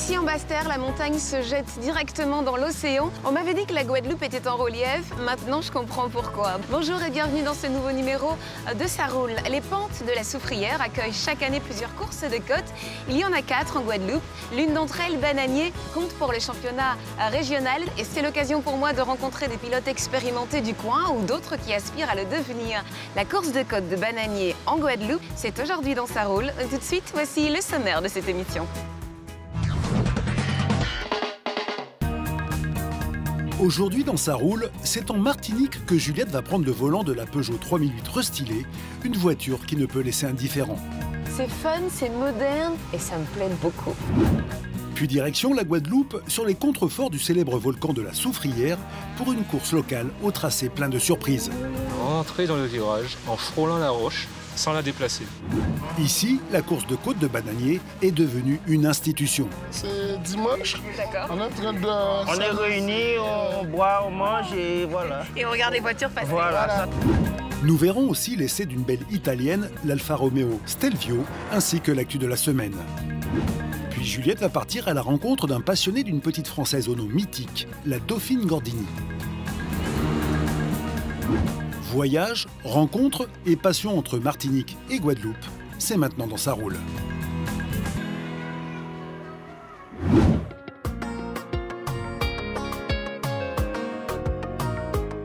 Ici en Basse-Terre, la montagne se jette directement dans l'océan. On m'avait dit que la Guadeloupe était en relief, maintenant je comprends pourquoi. Bonjour et bienvenue dans ce nouveau numéro de Ça roule. Les pentes de la Soufrière accueillent chaque année plusieurs courses de côte. Il y en a 4 en Guadeloupe. L'une d'entre elles, Bananier, compte pour le championnat régional et c'est l'occasion pour moi de rencontrer des pilotes expérimentés du coin ou d'autres qui aspirent à le devenir. La course de côte de Bananier en Guadeloupe, c'est aujourd'hui dans Ça roule. Tout de suite, voici le sommaire de cette émission. Aujourd'hui dans Ça roule, c'est en Martinique que Juliette va prendre le volant de la Peugeot 3008 restylée, une voiture qui ne peut laisser indifférent. C'est fun, c'est moderne et ça me plaît beaucoup. Puis direction la Guadeloupe, sur les contreforts du célèbre volcan de la Soufrière, pour une course locale au tracé plein de surprises. Rentrer dans le virage en frôlant la roche sans la déplacer. Ici, la course de côte de Bananier est devenue une institution. C'est dimanche. D'accord. On est en train de... On est réunis, on boit, on mange et voilà. Et on regarde les voitures passer. Voilà. Nous verrons aussi l'essai d'une belle italienne, l'Alfa Romeo Stelvio, ainsi que l'actu de la semaine. Puis Juliette va partir à la rencontre d'un passionné d'une petite Française au nom mythique, la Dauphine Gordini. Voyage, rencontres et passion entre Martinique et Guadeloupe, c'est maintenant dans Ça roule.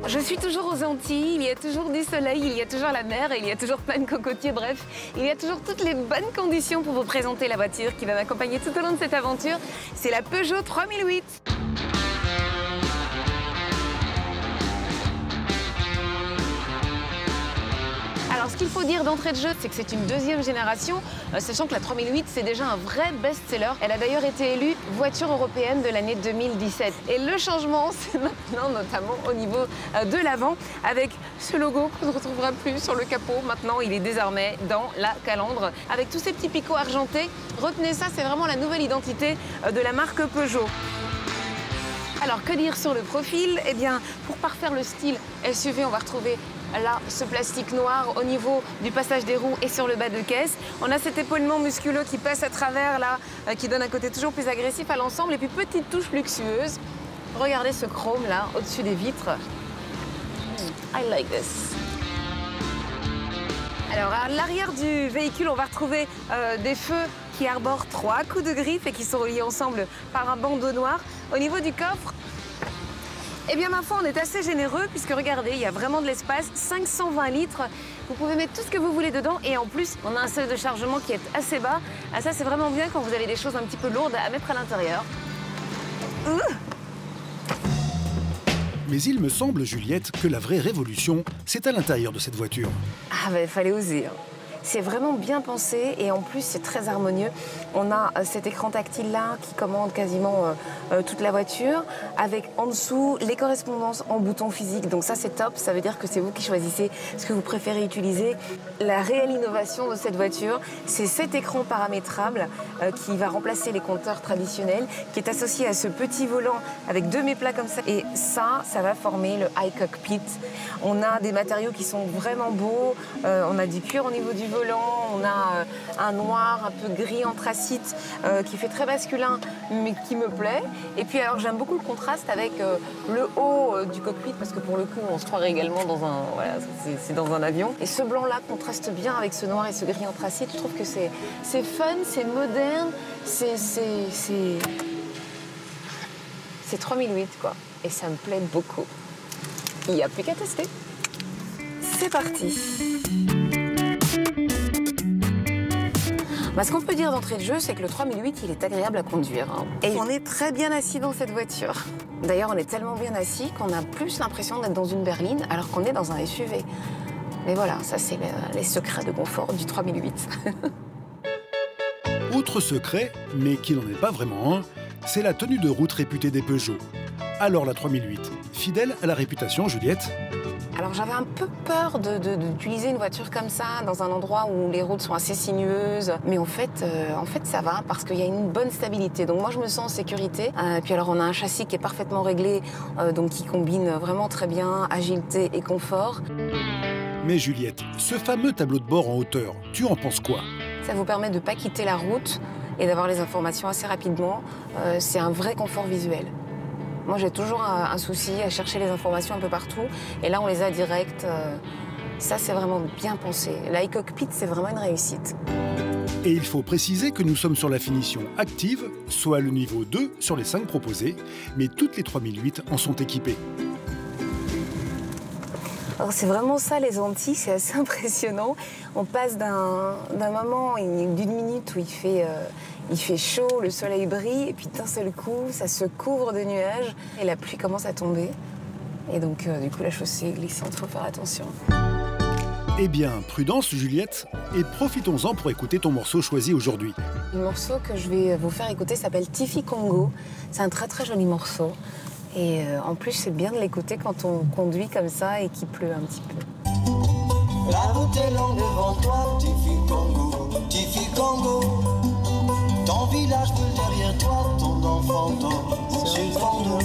Je suis toujours aux Antilles, il y a toujours du soleil, il y a toujours la mer, il y a toujours plein de cocotiers, bref, il y a toujours toutes les bonnes conditions pour vous présenter la voiture qui va m'accompagner tout au long de cette aventure. C'est la Peugeot 3008. Alors, ce qu'il faut dire d'entrée de jeu, c'est que c'est une deuxième génération, sachant que la 3008, c'est déjà un vrai best-seller. Elle a d'ailleurs été élue voiture européenne de l'année 2017. Et le changement, c'est maintenant notamment au niveau de l'avant, avec ce logo qu'on ne retrouvera plus sur le capot. Maintenant, il est désormais dans la calandre, avec tous ces petits picots argentés. Retenez ça, c'est vraiment la nouvelle identité de la marque Peugeot. Alors, que dire sur le profil? Eh bien, pour parfaire le style SUV, on va retrouver là ce plastique noir au niveau du passage des roues et sur le bas de caisse. On a cet épaulement musculeux qui passe à travers là, qui donne un côté toujours plus agressif à l'ensemble. Et puis, petite touche luxueuse. Regardez ce chrome là, au-dessus des vitres. I like this. Alors, à l'arrière du véhicule, on va retrouver des feux qui arborent 3 coups de griffe et qui sont reliés ensemble par un bandeau noir. Au niveau du coffre, eh bien, ma foi, on est assez généreux puisque, regardez, il y a vraiment de l'espace, 520 litres. Vous pouvez mettre tout ce que vous voulez dedans et en plus, on a un seuil de chargement qui est assez bas. Ah, ça, c'est vraiment bien quand vous avez des choses un petit peu lourdes à mettre à l'intérieur. Mais il me semble, Juliette, que la vraie révolution, c'est à l'intérieur de cette voiture. Ah, ben, il fallait oser. C'est vraiment bien pensé et en plus c'est très harmonieux. On a cet écran tactile là qui commande quasiment toute la voiture avec en dessous les correspondances en bouton physique. Donc ça c'est top, ça veut dire que c'est vous qui choisissez ce que vous préférez utiliser. La réelle innovation de cette voiture, c'est cet écran paramétrable qui va remplacer les compteurs traditionnels, qui est associé à ce petit volant avec 2 méplats comme ça. Et ça va former le iCockpit. On a des matériaux qui sont vraiment beaux, on a du cuir au niveau du volant, on a un noir un peu gris anthracite qui fait très masculin mais qui me plaît. Et puis alors j'aime beaucoup le contraste avec le haut du cockpit parce que pour le coup on se croirait également dans un, voilà, c'est dans un avion. Et ce blanc là contraste bien avec ce noir et ce gris anthracite. Je trouve que c'est fun, c'est moderne, c'est 3008 quoi. Et ça me plaît beaucoup. Il n'y a plus qu'à tester. C'est parti. Ce qu'on peut dire d'entrée de jeu, c'est que le 3008, il est agréable à conduire. Et on est très bien assis dans cette voiture. D'ailleurs, on est tellement bien assis qu'on a plus l'impression d'être dans une berline alors qu'on est dans un SUV. Mais voilà, ça c'est les secrets de confort du 3008. Autre secret, mais qui n'en est pas vraiment un, c'est la tenue de route réputée des Peugeot. Alors la 3008, fidèle à la réputation, Juliette? Alors j'avais un peu peur d'utiliser une voiture comme ça dans un endroit où les routes sont assez sinueuses. Mais en fait ça va parce qu'il y a une bonne stabilité. Donc moi je me sens en sécurité. Puis alors on a un châssis qui est parfaitement réglé, donc qui combine vraiment très bien agilité et confort. Mais Juliette, ce fameux tableau de bord en hauteur, tu en penses quoi? Ça vous permet de ne pas quitter la route et d'avoir les informations assez rapidement, c'est un vrai confort visuel. Moi, j'ai toujours un souci à chercher les informations un peu partout, et là, on les a direct. Ça, c'est vraiment bien pensé. L'iCockpit, c'est vraiment une réussite. Et il faut préciser que nous sommes sur la finition active, soit le niveau 2 sur les 5 proposés, mais toutes les 3008 en sont équipées. Alors c'est vraiment ça les Antilles, c'est assez impressionnant. On passe d'un moment, d'une minute où il fait chaud, le soleil brille, et puis d'un seul coup, ça se couvre de nuages, et la pluie commence à tomber. Et donc, du coup, la chaussée est glissante, il faut faire attention. Eh bien, prudence Juliette, et profitons-en pour écouter ton morceau choisi aujourd'hui. Le morceau que je vais vous faire écouter s'appelle Tifi Congo. C'est un très très joli morceau. Et en plus, c'est bien de l'écouter quand on conduit comme ça et qu'il pleut un petit peu. La route est longue devant toi, Tifi Congo, Tifi Congo. Ton village brûle derrière toi, ton enfant dort sur ton dos.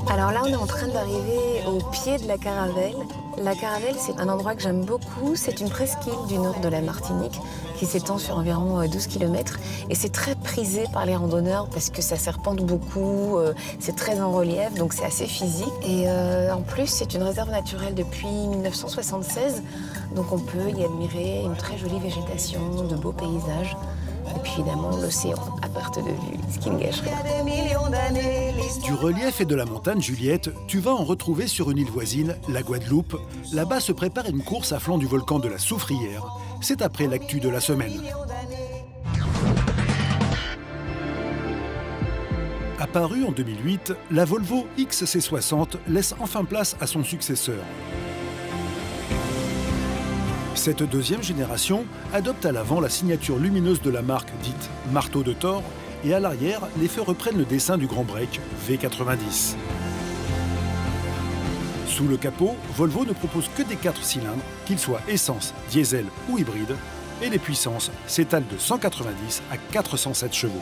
Alors là, on est en train d'arriver au pied de la Caravelle. La Caravelle, c'est un endroit que j'aime beaucoup. C'est une presqu'île du nord de la Martinique qui s'étend sur environ 12 km. Et c'est très prisé par les randonneurs parce que ça serpente beaucoup, c'est très en relief, donc c'est assez physique. Et en plus, c'est une réserve naturelle depuis 1976. Donc on peut y admirer une très jolie végétation, de beaux paysages. Et puis évidemment, l'océan à perte de vue, ce qui ne gâche rien. Du relief et de la montagne, Juliette, tu vas en retrouver sur une île voisine, la Guadeloupe. Là-bas se prépare une course à flanc du volcan de la Soufrière. C'est après l'actu de la semaine. Apparue en 2008, la Volvo XC60 laisse enfin place à son successeur. Cette deuxième génération adopte à l'avant la signature lumineuse de la marque dite marteau de Thor et à l'arrière, les feux reprennent le dessin du Grand Break V90. Sous le capot, Volvo ne propose que des 4 cylindres, qu'ils soient essence, diesel ou hybride, et les puissances s'étalent de 190 à 407 chevaux.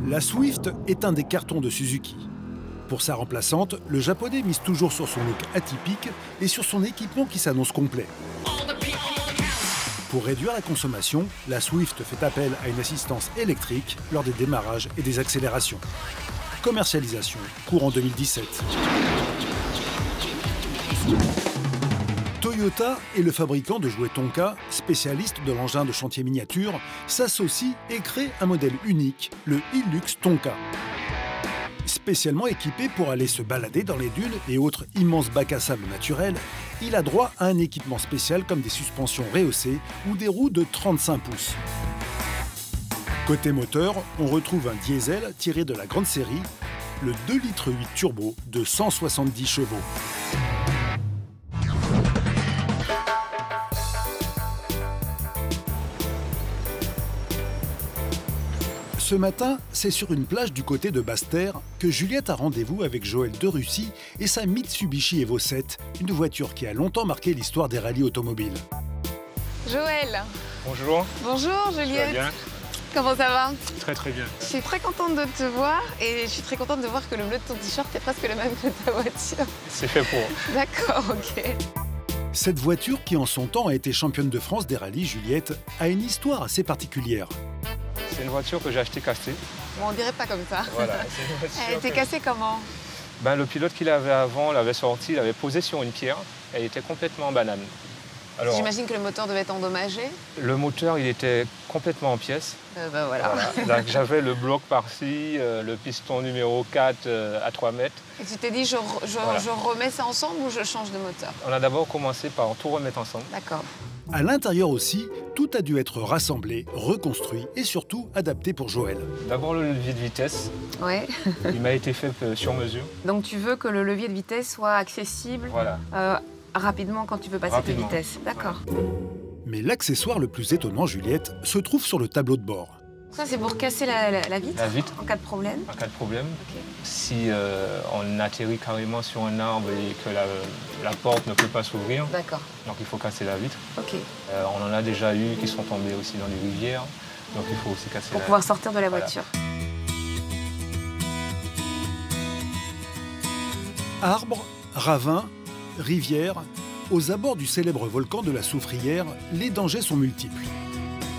La Swift est un des cartons de Suzuki. Pour sa remplaçante, le japonais mise toujours sur son look atypique et sur son équipement qui s'annonce complet. Pour réduire la consommation, la Swift fait appel à une assistance électrique lors des démarrages et des accélérations. Commercialisation courant 2017. Toyota et le fabricant de jouets Tonka, spécialiste de l'engin de chantier miniature, s'associent et créent un modèle unique, le Hilux Tonka. Spécialement équipé pour aller se balader dans les dunes et autres immenses bacs à sable naturels, il a droit à un équipement spécial comme des suspensions rehaussées ou des roues de 35 pouces. Côté moteur, on retrouve un diesel tiré de la grande série, le 2,8 litres turbo de 170 chevaux. Ce matin, c'est sur une plage du côté de Basse-Terre que Juliette a rendez-vous avec Joël de Russie et sa Mitsubishi Evo 7, une voiture qui a longtemps marqué l'histoire des rallyes automobiles. Joël. Bonjour. Bonjour Ça va Juliette. bien? Comment ça va? Très très bien. Je suis très contente de te voir et je suis très contente de voir que le bleu de ton t-shirt est presque le même que ta voiture. C'est fait pour. D'accord, ok. Cette voiture, qui en son temps a été championne de France des rallyes, Juliette, a une histoire assez particulière. C'est une voiture que j'ai achetée cassée. Bon, on dirait pas comme ça. Voilà, c'est une voiture Elle était cassée comment? Le pilote qu'il avait avant l'avait sortie, il l'avait posée sur une pierre. Elle était complètement en banane. Alors, J'imagine que le moteur devait être endommagé. le moteur, il était complètement en pièces. Voilà. Voilà. Donc, j'avais le bloc par-ci, le piston numéro 4 à 3 mètres. Et tu t'es dit, je remets ça ensemble ou je change de moteur? On a d'abord commencé par tout remettre ensemble. D'accord. À l'intérieur aussi, tout a dû être rassemblé, reconstruit et surtout adapté pour Joël. D'abord le levier de vitesse, Ouais. il m'a été fait sur mesure. Donc tu veux que le levier de vitesse soit accessible Voilà. rapidement quand tu veux passer tes Rapidement. vitesses. D'accord. Mais l'accessoire le plus étonnant, Juliette, se trouve sur le tableau de bord. Ça, c'est pour casser la vitre, La vitre, en cas de problème. en cas de problème. Ok. Si on atterrit carrément sur un arbre et que la porte ne peut pas s'ouvrir, D'accord. donc il faut casser la vitre. Ok. On en a déjà eu qui sont tombés aussi dans les rivières, donc il faut aussi casser Pour la pouvoir sortir de la Voilà. voiture. Arbres, ravins, rivières, aux abords du célèbre volcan de la Soufrière, les dangers sont multiples.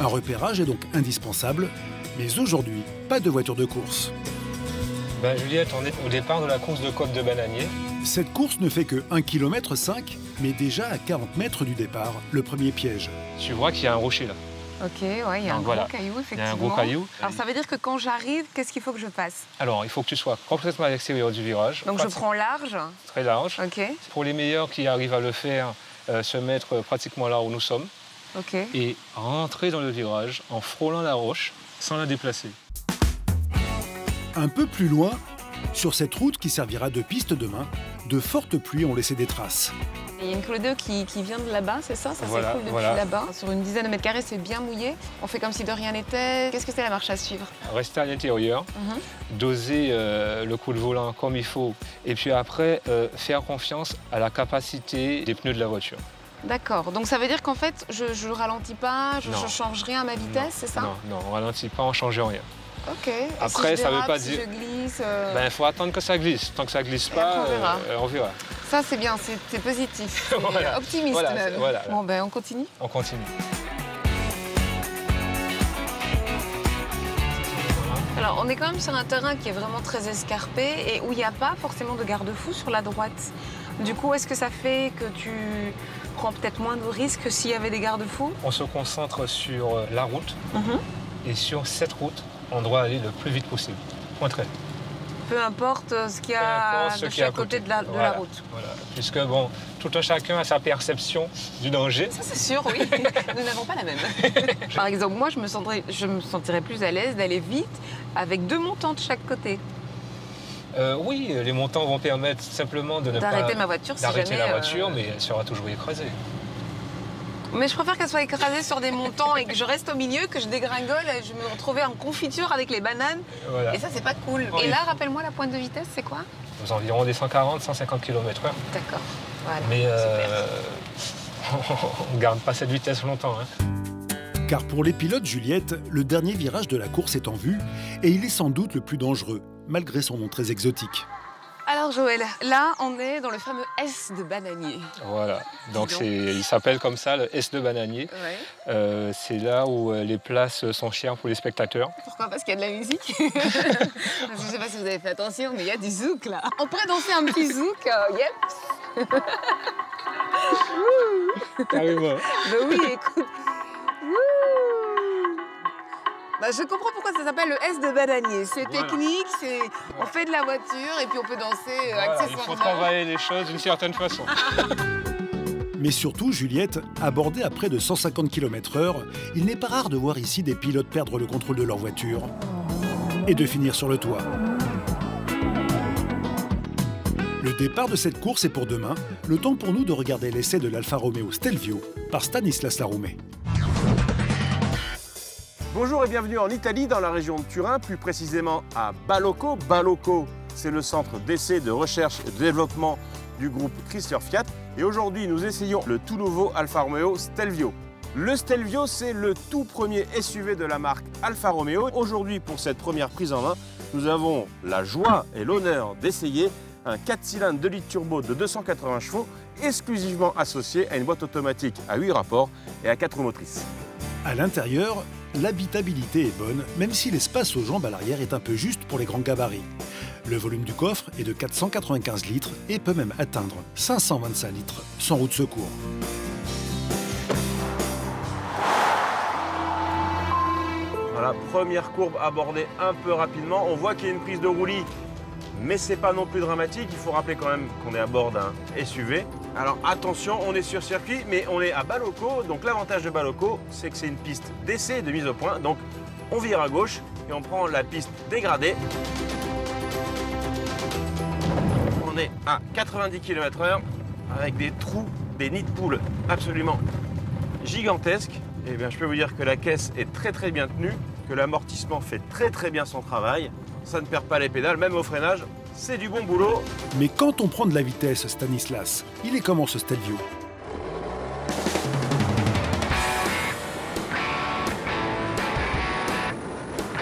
Un repérage est donc indispensable, mais aujourd'hui, pas de voiture de course. Juliette, on est au départ de la course de côte de Bananier. Cette course ne fait que 1,5 km, mais déjà à 40 mètres du départ, le premier piège. Tu vois qu'il y a un rocher là. Ok, ouais, il y a un gros caillou, effectivement. Il y a un gros caillou. Alors ça veut dire que quand j'arrive, qu'est-ce qu'il faut que je fasse? Alors, il faut que tu sois complètement à l'extérieur du virage. Donc je prends large. Très large. Ok. Pour les meilleurs qui arrivent à le faire, se mettre pratiquement là où nous sommes. Ok. Et rentrer dans le virage en frôlant la roche sans la déplacer. Un peu plus loin, sur cette route qui servira de piste demain, de fortes pluies ont laissé des traces. Il y a une coulée d'eau qui vient de là-bas, c'est ça? Ça Voilà, s'écoule depuis voilà. là-bas. Sur une dizaine de mètres carrés, c'est bien mouillé. On fait comme si de rien n'était. Qu'est-ce que c'est la marche à suivre? Rester à l'intérieur, doser le coup de volant comme il faut. Et puis après, faire confiance à la capacité des pneus de la voiture. D'accord. Donc ça veut dire qu'en fait, je ne ralentis pas, je ne change rien à ma vitesse, c'est ça? Non, non, on ralentit pas, on ne change rien. Ok. Et Après, si je ça veut dérape, pas si dire. je glisse. Il faut attendre que ça glisse. Tant que ça glisse après, pas, on verra. on verra. Ça, c'est bien, c'est positif. C'est Voilà. optimiste Voilà, même. voilà. Bon, ben, on continue. On continue. Alors, on est quand même sur un terrain qui est vraiment très escarpé et où il n'y a pas forcément de garde-fou sur la droite. Du coup, est-ce que ça fait que tu prends peut-être moins de risques que s'il y avait des garde-fous? On se concentre sur la route. Et sur cette route, on doit aller le plus vite possible. Point très. Peu importe ce qu'il y a de chaque côté de la route. Voilà. Puisque bon, tout un chacun a sa perception du danger. Ça, c'est sûr, oui. Nous n'avons pas la même. Par exemple, moi, je me sentirais plus à l'aise d'aller vite avec 2 montants de chaque côté. Oui, les montants vont permettre simplement de ne pas d'arrêter ma voiture si jamais... d'arrêter la voiture, mais elle sera toujours écrasée. Mais je préfère qu'elle soit écrasée sur des montants et que je reste au milieu, que je dégringole et je me retrouvais en confiture avec les bananes. Voilà. Et ça, c'est pas cool. Oui. Et là, rappelle-moi, la pointe de vitesse, c'est quoi? Aux environs des 140-150 km/h. D'accord. Voilà. Mais on ne garde pas cette vitesse longtemps. Hein. Car pour les pilotes, Juliette, le dernier virage de la course est en vue et il est sans doute le plus dangereux, malgré son nom très exotique. Alors Joël, là on est dans le fameux S de Bananier. Voilà, donc il s'appelle comme ça, le S de Bananier. Ouais. C'est là où les places sont chères pour les spectateurs. Pourquoi? Parce qu'il y a de la musique. Parce que je ne sais pas si vous avez fait attention, mais il y a du zouk là. On pourrait danser un petit zouk, yep. Carrément. Ben oui, écoute. Bah, je comprends pourquoi ça s'appelle le S de Bananier. C'est technique, on fait de la voiture et puis on peut danser accessoirement. Il faut travailler les choses d'une certaine façon. Mais surtout, Juliette, abordée à près de 150 km/h, il n'est pas rare de voir ici des pilotes perdre le contrôle de leur voiture et de finir sur le toit. Le départ de cette course est pour demain, le temps pour nous de regarder l'essai de l'Alfa Romeo Stelvio par Stanislas Laroumet. Bonjour et bienvenue en Italie, dans la région de Turin, plus précisément à Balocco. Balocco, c'est le centre d'essai, de recherche et de développement du groupe Chrysler Fiat. Et aujourd'hui, nous essayons le tout nouveau Alfa Romeo Stelvio. Le Stelvio, c'est le tout premier SUV de la marque Alfa Romeo. Aujourd'hui, pour cette première prise en main, nous avons la joie et l'honneur d'essayer un 4 cylindres 2 litres turbo de 280 chevaux, exclusivement associé à une boîte automatique à 8 rapports et à 4 roues motrices. À l'intérieur, l'habitabilité est bonne, même si l'espace aux jambes à l'arrière est un peu juste pour les grands gabarits. Le volume du coffre est de 495 litres et peut même atteindre 525 litres sans roue de secours. Voilà, première courbe abordée un peu rapidement. On voit qu'il y a une prise de roulis, mais c'est pas non plus dramatique. Il faut rappeler quand même qu'on est à bord d'un SUV. Alors attention, on est sur circuit, mais on est à Balocco. Donc l'avantage de Balocco, c'est que c'est une piste d'essai, de mise au point. Donc on vire à gauche et on prend la piste dégradée. On est à 90 km/h avec des trous, des nids de poules absolument gigantesques. Et bien, je peux vous dire que la caisse est très bien tenue, que l'amortissement fait très bien son travail. Ça ne perd pas les pédales, même au freinage, c'est du bon boulot. Mais quand on prend de la vitesse, Stanislas, il est comment ce Stelvio?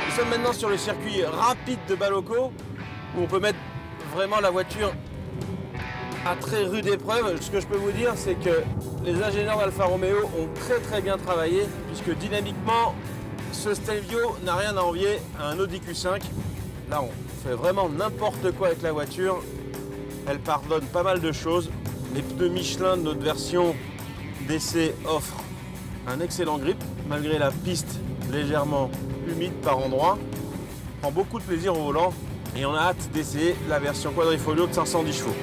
Nous sommes maintenant sur le circuit rapide de Balocco, où on peut mettre vraiment la voiture à très rude épreuve. Ce que je peux vous dire, c'est que les ingénieurs d'Alfa Romeo ont très bien travaillé, puisque dynamiquement, ce Stelvio n'a rien à envier à un Audi Q5. Là, on fait vraiment n'importe quoi avec la voiture. Elle pardonne pas mal de choses. Les pneus Michelin de notre version d'essai offrent un excellent grip, malgré la piste légèrement humide par endroits. On prend beaucoup de plaisir au volant et on a hâte d'essayer la version quadrifolio de 510 chevaux.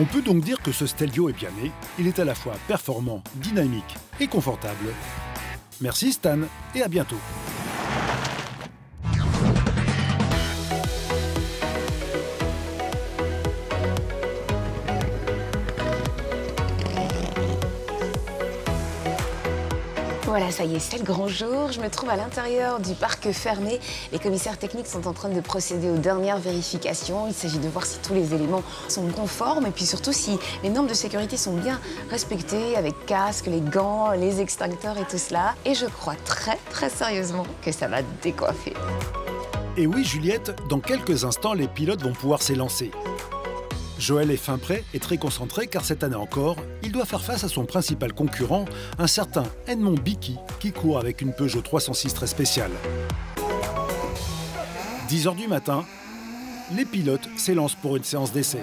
On peut donc dire que ce Stelvio est bien né. Il est à la fois performant, dynamique et confortable. Merci Stan et à bientôt. Voilà, ça y est, c'est le grand jour. Je me trouve à l'intérieur du parc fermé. Les commissaires techniques sont en train de procéder aux dernières vérifications. Il s'agit de voir si tous les éléments sont conformes et puis surtout si les normes de sécurité sont bien respectées avec casque, les gants, les extincteurs et tout cela. Et je crois très sérieusement que ça va décoiffer. Et oui, Juliette, dans quelques instants, les pilotes vont pouvoir s'élancer. Joël est fin prêt et très concentré car cette année encore, il doit faire face à son principal concurrent, un certain Edmond Bicky, qui court avec une Peugeot 306 très spéciale. 10 h du matin, les pilotes s'élancent pour une séance d'essai.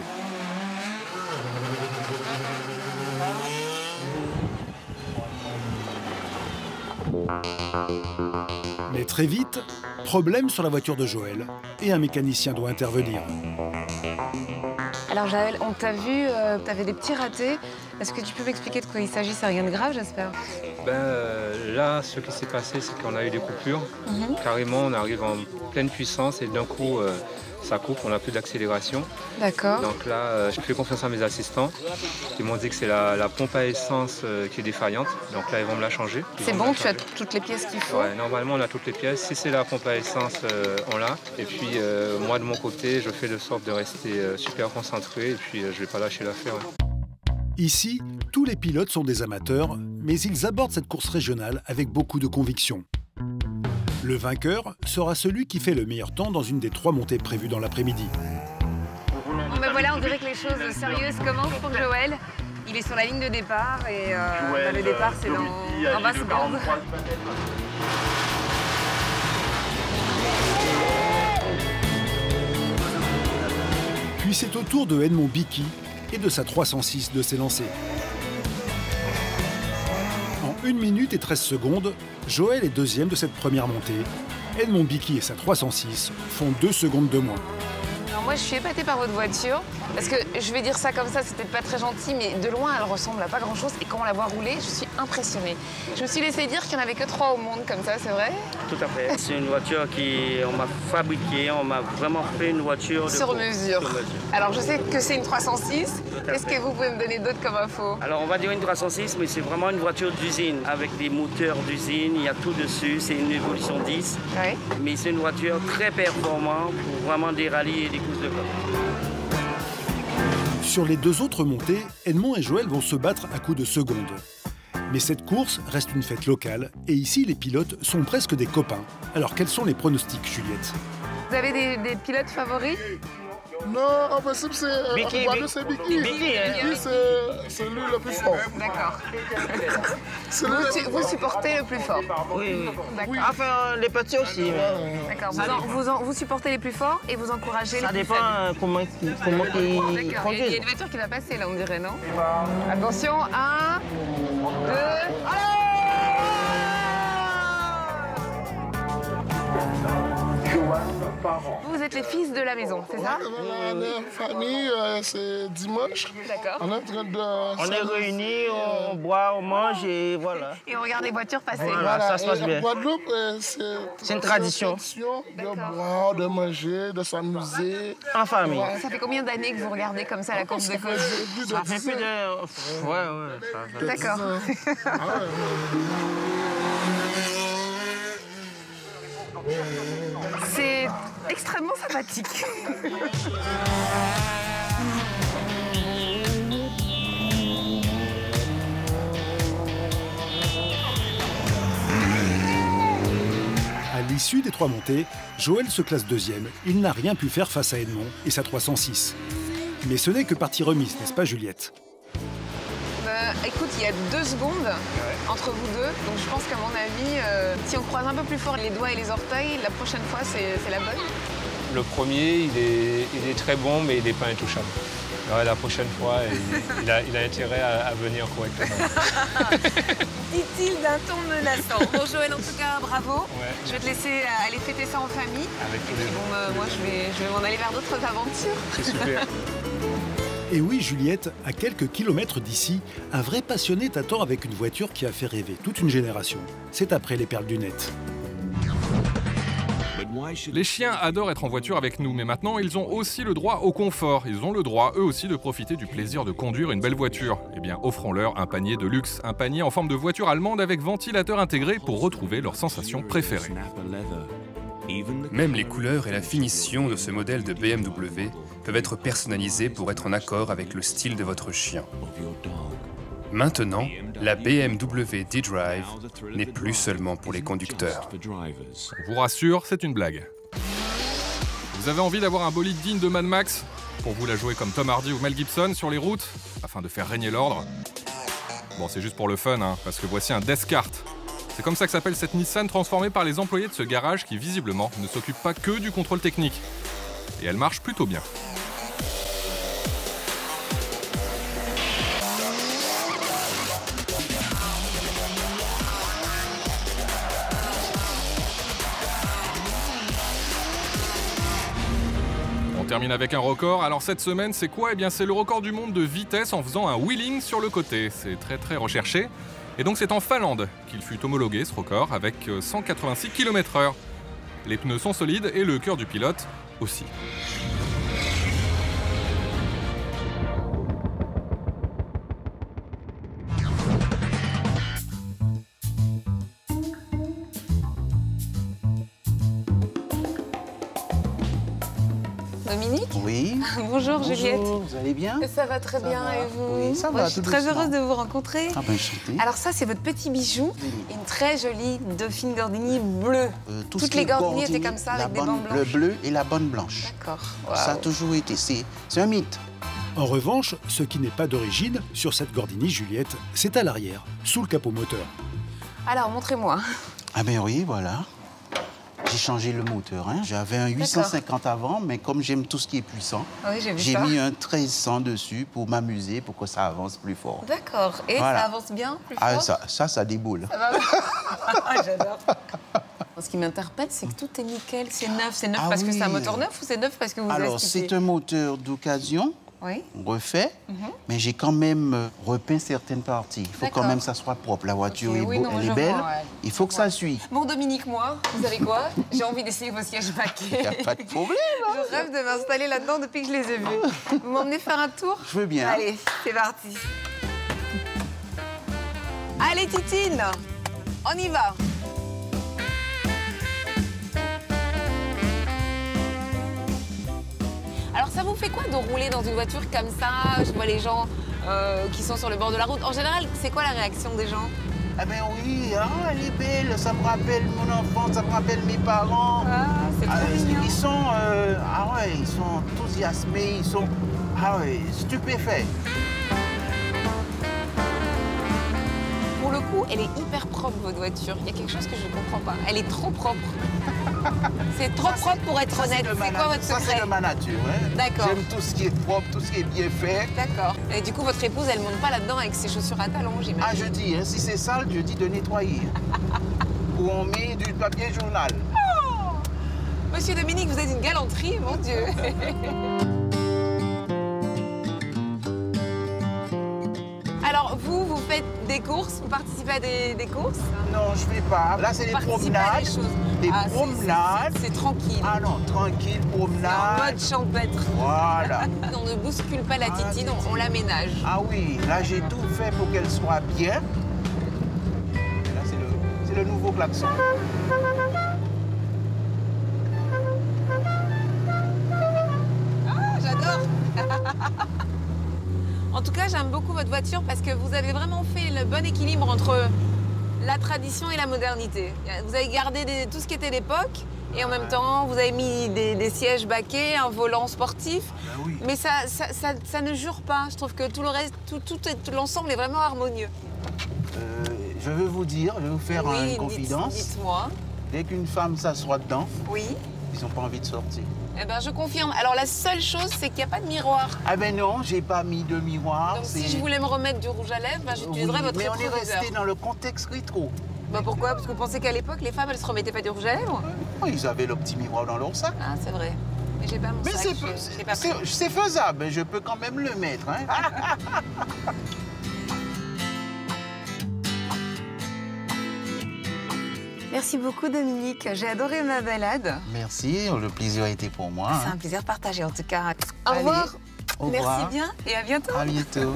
Mais très vite, problème sur la voiture de Joël et un mécanicien doit intervenir. Alors Joël, on t'a vu, t'avais des petits ratés. Est-ce que tu peux m'expliquer de quoi il s'agit? C'est rien de grave, j'espère. Là, ce qui s'est passé, c'est qu'on a eu des coupures. Carrément, on arrive en pleine puissance et d'un coup, ça coupe, on n'a plus d'accélération. D'accord. Donc là, je fais confiance à mes assistants. Ils m'ont dit que c'est la pompe à essence qui est défaillante. Donc là, ils vont me la changer. C'est bon, tu as toutes les pièces qu'il faut? Ouais, normalement, on a toutes les pièces. Si c'est la pompe à essence, on l'a. Et puis, moi, de mon côté, je fais de sorte de rester super concentré. Et puis, je ne vais pas lâcher l'affaire. Ici, tous les pilotes sont des amateurs, mais ils abordent cette course régionale avec beaucoup de conviction. Le vainqueur sera celui qui fait le meilleur temps dans une des 3 montées prévues dans l'après-midi. Bon ben voilà, on dirait que les choses sérieuses commencent pour Joël. Il est sur la ligne de départ et le départ c'est dans 20 secondes. Puis c'est au tour de Edmond Bicky et de sa 306 de s'élancer. En 1 minute et 13 secondes, Joël est deuxième de cette première montée. Edmond Bicky et sa 306 font 2 secondes de moins. Alors moi je suis épatée par votre voiture, parce que je vais dire ça comme ça, c'est peut-être pas très gentil, mais de loin elle ressemble à pas grand chose et quand on la voit rouler, je suis impressionnée. Je me suis laissé dire qu'il n'y en avait que 3 au monde comme ça, c'est vrai? Tout à fait. C'est une voiture qu'on m'a fabriquée, on m'a vraiment fait une voiture sur mesure. Alors je sais que c'est une 306, qu'est-ce que vous pouvez me donner d'autre comme info? Alors on va dire une 306, mais c'est vraiment une voiture d'usine, avec des moteurs d'usine, il y a tout dessus, c'est une Evolution 10. Oui. Mais c'est une voiture très performante pour vraiment des rallyes et des courses de côte. Sur les 2 autres montées, Edmond et Joël vont se battre à coups de secondes. Mais cette course reste une fête locale et ici les pilotes sont presque des copains. Alors quels sont les pronostics, Juliette? Vous avez des pilotes favoris? Non, en principe, c'est Bicky. Bicky, c'est lui le plus fort. D'accord. C'est Vous supportez le plus fort? Oui. D'accord. Enfin, les petits aussi. D'accord. Vous supportez les plus forts et vous encouragez les plus faibles? Ça dépend comment ils D'accord. Il y a conduisent. une voiture qui va passer là, on dirait, non? Attention, 1, 2... Vous êtes les fils de la maison, c'est ça? On est en famille, c'est dimanche. D'accord. On est en train de... On est réunis, on boit, on mange et voilà. Et on regarde les voitures passer. Voilà, ça se passe Et bien. en Guadeloupe, C'est une tradition. De boire, de manger, de s'amuser. En famille. Ça fait combien d'années que vous regardez comme ça la course de côte? Ça fait plus de... Ouais. Ça fait... D'accord. C'est extrêmement sympathique. À l'issue des 3 montées, Joël se classe 2e. Il n'a rien pu faire face à Edmond et sa 306. Mais ce n'est que partie remise, n'est-ce pas Juliette? Écoute, il y a 2 secondes entre vous deux, donc je pense qu'à mon avis, si on croise un peu plus fort les doigts et les orteils, la prochaine fois, c'est la bonne. Le premier, il est très bon, mais il n'est pas intouchable. Ouais, la prochaine fois, il a intérêt à venir correctement. Dit-il d'un ton menaçant. Bon, Joël, en tout cas, bravo. Ouais. Je vais te laisser aller fêter ça en famille. Avec tous Et puis, bon, moi, je vais m'en aller vers d'autres aventures. C'est super. Et oui, Juliette, à quelques kilomètres d'ici, un vrai passionné t'attend avec une voiture qui a fait rêver toute une génération. C'est après les perles du net. Les chiens adorent être en voiture avec nous, mais maintenant ils ont aussi le droit au confort. Ils ont le droit, eux aussi, de profiter du plaisir de conduire une belle voiture. Eh bien, offrons-leur un panier de luxe, un panier en forme de voiture allemande avec ventilateur intégré pour retrouver leur sensation préférée. Même les couleurs et la finition de ce modèle de BMW peuvent être personnalisées pour être en accord avec le style de votre chien. Maintenant, la BMW D-Drive n'est plus seulement pour les conducteurs. On vous rassure, c'est une blague. Vous avez envie d'avoir un bolide digne de Mad Max? Pour vous la jouer comme Tom Hardy ou Mel Gibson sur les routes, afin de faire régner l'ordre? Bon, c'est juste pour le fun, hein, parce que voici un Death Kart. C'est comme ça que s'appelle cette Nissan transformée par les employés de ce garage qui, visiblement, ne s'occupe pas que du contrôle technique. Et elle marche plutôt bien. On termine avec un record. Alors cette semaine, c'est quoi? Eh bien, c'est le record du monde de vitesse en faisant un wheeling sur le côté. C'est très recherché. Et donc c'est en Finlande qu'il fut homologué ce record avec 186 km/h. Les pneus sont solides et le cœur du pilote aussi. Dominique? Oui. Bonjour Juliette. Bonjour, vous allez bien? Ça va très bien va. et vous? Oui, ça Moi, va, je suis tout très doucement. heureuse de vous rencontrer. Ah ben, enchanté. Alors ça, c'est votre petit bijou, une très jolie Dauphine Gordini bleue. Tout Toutes ce qui les est Gordini étaient Gordini, comme ça, la avec des bonne- bandes Le blanches. bleu et la bonne blanche. D'accord. Ça a Waouh. toujours été. C'est un mythe. En revanche, ce qui n'est pas d'origine, sur cette Gordini Juliette, c'est à l'arrière, sous le capot moteur. Alors, montrez-moi. Ah ben oui, voilà. J'ai changé le moteur. Hein. J'avais un 850 avant, mais comme j'aime tout ce qui est puissant, Oui, j'ai vu j'ai ça. mis un 1300 dessus pour m'amuser, pour que ça avance plus fort. D'accord. Et Voilà. ça avance bien, plus Ah, fort? ça déboule. Ça va. Ah, j'adore. Ce qui m'interpelle, c'est que tout est nickel, c'est neuf. C'est neuf Ah parce que c'est un oui. moteur neuf ou c'est neuf parce que vous Alors, aspirez? c'est un moteur d'occasion, Oui. refait, mais j'ai quand même repeint certaines parties. Il faut D'accord. quand même que ça soit propre. La voiture Ok, est, oui, non, elle je est belle. vois, ouais. Il faut que ça suive. Bon, Dominique, moi, vous savez quoi? J'ai envie d'essayer vos sièges Il baquets. n'y a pas de problème. Je rêve de m'installer là-dedans depuis que je les ai vus. Vous m'emmenez faire un tour? Je veux bien. Allez, c'est parti. Allez, Titine, on y va. Alors, ça vous fait quoi de rouler dans une voiture comme ça? Je vois les gens qui sont sur le bord de la route. En général, c'est quoi la réaction des gens? Ah ben oui, elle est belle, ça me rappelle mon enfance, ça me rappelle mes parents. Ah, c'est trop mignon. Ils sont, ils sont enthousiasmés, ils sont, stupéfaits. Pour le coup, elle est hyper propre, votre voiture. Il y a quelque chose que je ne comprends pas. Elle est trop propre. C'est trop propre pour être honnête. C'est quoi votre Ça, secret? c'est de ma nature. Hein. D'accord. J'aime tout ce qui est propre, tout ce qui est bien fait. D'accord. Et du coup, votre épouse, elle ne monte pas là-dedans avec ses chaussures à talons, Ah, j'imagine. je dis, hein, si c'est sale, je dis de nettoyer. Ou on met du papier journal. Monsieur Dominique, vous êtes une galanterie, mon Dieu. Alors, vous faites des courses? Vous participez à des courses? Non, je ne fais pas. Là, c'est des Participez à promenades. des choses. Des Ah, promenades. c'est tranquille. Ah non, tranquille, C'est en promenade. mode champêtre. Voilà. On ne bouscule pas la titine, on l'aménage. Ah oui, là, j'ai tout fait pour qu'elle soit bien. Et là, c'est le nouveau klaxon. Ah, j'adore. En tout cas, j'aime beaucoup votre voiture parce que vous avez vraiment fait le bon équilibre entre la tradition et la modernité. Vous avez gardé tout ce qui était l'époque et en même temps, vous avez mis des sièges baquets, un volant sportif. Ben oui. Mais ça ne jure pas. Je trouve que tout le reste, tout l'ensemble est vraiment harmonieux. Je veux vous dire, je vais vous faire une confidence. Dites-moi. Dès qu'une femme s'assoit dedans, oui. Ils n'ont pas envie de sortir. Eh ben, je confirme. Alors, la seule chose, c'est qu'il n'y a pas de miroir. Ah ben non, j'ai pas mis de miroir. Donc, si je voulais me remettre du rouge à lèvres, ben, j'utiliserais votre rétroviseur. Mais on est resté dans le contexte rétro. Bah pourquoi? Parce que vous pensez qu'à l'époque, les femmes, elles se remettaient pas du rouge à lèvres? Ils avaient le petit miroir dans leur sac. Ah, c'est vrai. Mais j'ai pas mon sac. Mais c'est faisable, je peux quand même le mettre. Hein. Merci beaucoup, Dominique. J'ai adoré ma balade. Merci, le plaisir a été pour moi. C'est un plaisir partagé, en tout cas. Au revoir. Au revoir. Merci bien et à bientôt. À bientôt.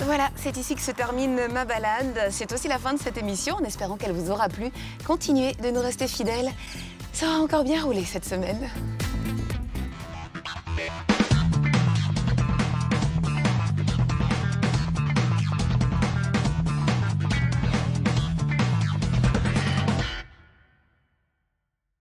Voilà, c'est ici que se termine ma balade. C'est aussi la fin de cette émission, en espérant qu'elle vous aura plu. Continuez de nous rester fidèles. Ça va encore bien rouler cette semaine.